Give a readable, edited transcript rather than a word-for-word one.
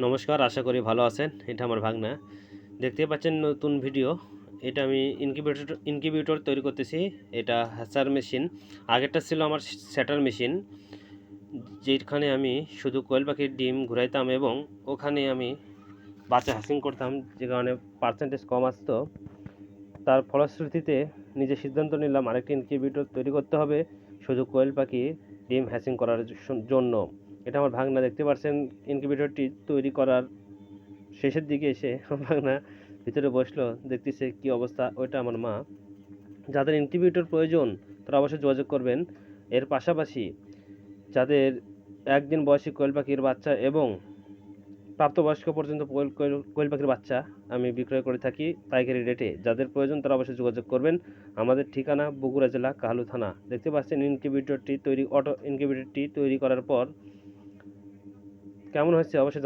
নমস্কার, আশা করি ভালো আছেন। এটা আমার ভাগনা। দেখতেই পাচ্ছেন নতুন ভিডিও। এটা আমি ইনকিউবেটর তৈরি করতেছি। এটা হ্যাচার মেশিন। আগেরটা ছিল আমার সেটার মেশিন, যেখানে আমি শুধু কোয়েল পাখির ডিম ঘুরাইতাম এবং ওখানে আমি বাচ্চা হ্যাচিং করতাম, যে কারণে পার্সেন্টেজ কম আসতো। তার ফলশ্রুতিতে নিজে সিদ্ধান্ত নিলাম আরেকটি ইনকিউবেটর তৈরি করতে হবে শুধু কোয়েল পাখি ডিম হ্যাচিং করার জন্য। এটা আমার ভাগনা। দেখতে পাচ্ছেন ইনকিউবেটরটি তৈরি করার শেষের দিকে এসে আমার ভাগনা ভিতরে বসলো, দেখতেছে কি অবস্থা। ওইটা আমার মা। যাদের ইনকিউবেটর প্রয়োজন তারা অবশ্যই যোগাযোগ করবেন। এর পাশাপাশি যাদের একদিন বয়সী কোয়েল পাখির বাচ্চা এবং প্রাপ্তবয়স্ক পর্যন্ত কোয়েল পাখির বাচ্চা আমি বিক্রয় করে থাকি পাইকারি রেটে। যাদের প্রয়োজন তারা অবশ্যই যোগাযোগ করবেন। আমাদের ঠিকানা বগুড়া জেলা কাহালু থানা। দেখতে পাচ্ছেন ইনকিউবেটরটি তৈরি, অটো ইনকিউবেটরটি তৈরি করার পর কেমন হয়েছে অবশ্যই